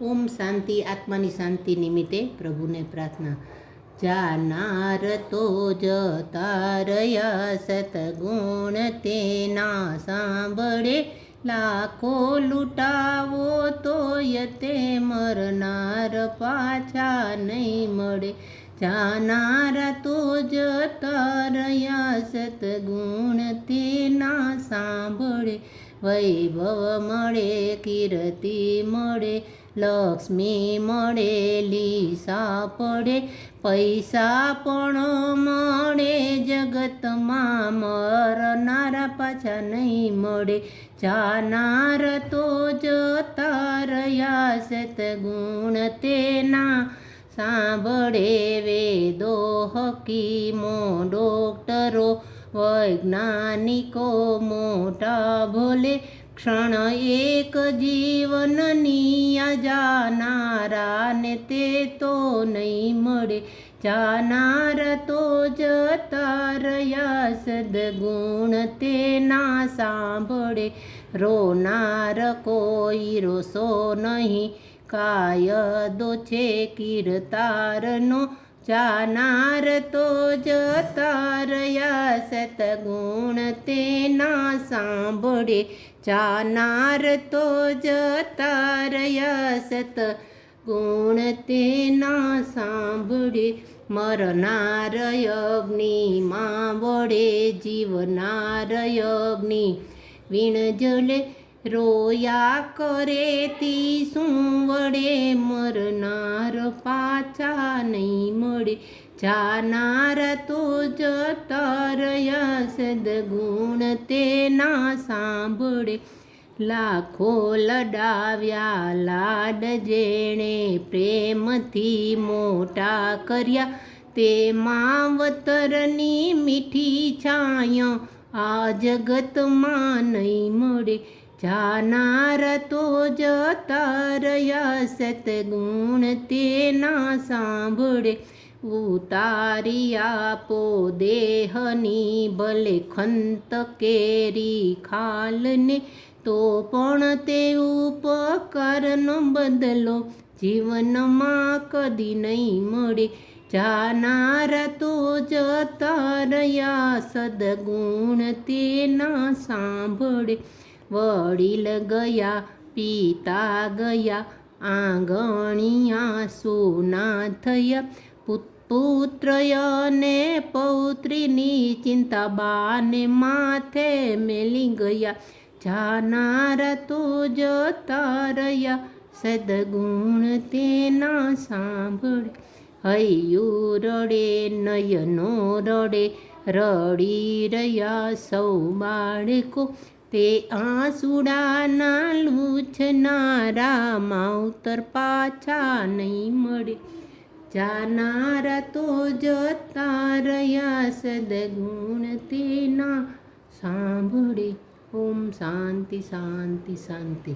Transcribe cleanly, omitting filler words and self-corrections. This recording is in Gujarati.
ઓમ શાંતિ. આત્માની શાંતિ નિમિત્તે પ્રભુને પ્રાર્થના. જાનાર તો જતા રહ્યા, સતગુણ તેના સાંભળે. લાખો લૂંટાવો તોય તે મરનાર પાછા નહીં મળે. જાનાર તો જતા રહ્યા, સતગુણ તેના સાંભળે. વૈભવ મળે, કીર્તિ મળે, લક્ષ્મી મળે, લીસા પડે. પૈસા પણ મળે, જગતમાં મરનારા પાછા નહીં મળે. જાનાર તો જતા રહ્યા, સતગુણ તેના સાંભળે. વેદો, હકીમો, ડોક્ટરો, વૈજ્ઞાનિકો મોટા ભોલે. ક્ષણ એક જીવનની આ જાનારાને તે તો નહીં મળે. જાનાર તો જતા રહ્યા, સદગુણ તેના સાંભળે. રોનાર કોઈ રોસો નહીં, કાયદો છે કીર્તારનો. જાનાર તો જતા રહ્યા, સતગુણ તેના સાંભળે. જાનાર તો જતા રહ્યા, સતગુણ તેના સાંભળે. મરનાર અગ્નિમાં વળે, જીવનાર અગ્નિ વીણ જલે. રોયા કરે તી શું વડે, મરનાર પાછા નહીં મળે. જાનાર તો જતા રહ્યા, સદગુણ તેના સાંભળે. લાખો લડાવ્યા લાડ, જેણે પ્રેમથી મોટા કર્યા. તે માવતરની મીઠી છાંય આ જગતમાં નહીં મળે. જાનાર તો જતા રહ્યા, સતગુણ તેના સાંભળે. ઉતારી આપો દેહની ભલે ખંત કેરી ખાલને, તો પણ તે ઉપકારનો બદલો જીવનમાં કદી નહીં મળે. જાનાર તો જતા રહ્યા, સદગુણ તેના સાંભળે. વડીલ ગયા, પિતા ગયા, આંગણિયા સોના થયા. પુત્ર અને પૌત્રીની ચિંતા બાને માથે મેલી ગયા. જાનાર તો જતા રહ્યા, સદગુણ તેના સાંભળે. હૈયું રડે, નયનો રડે, રડી રહ્યા સૌ બાળકો. તે આંસુડાના લૂછનારા માવતર પાછા નહીં મળે. જાનાર તો જતા રહ્યા, સદગુણ તેના સાંભળે. ઓમ શાંતિ શાંતિ શાંતિ.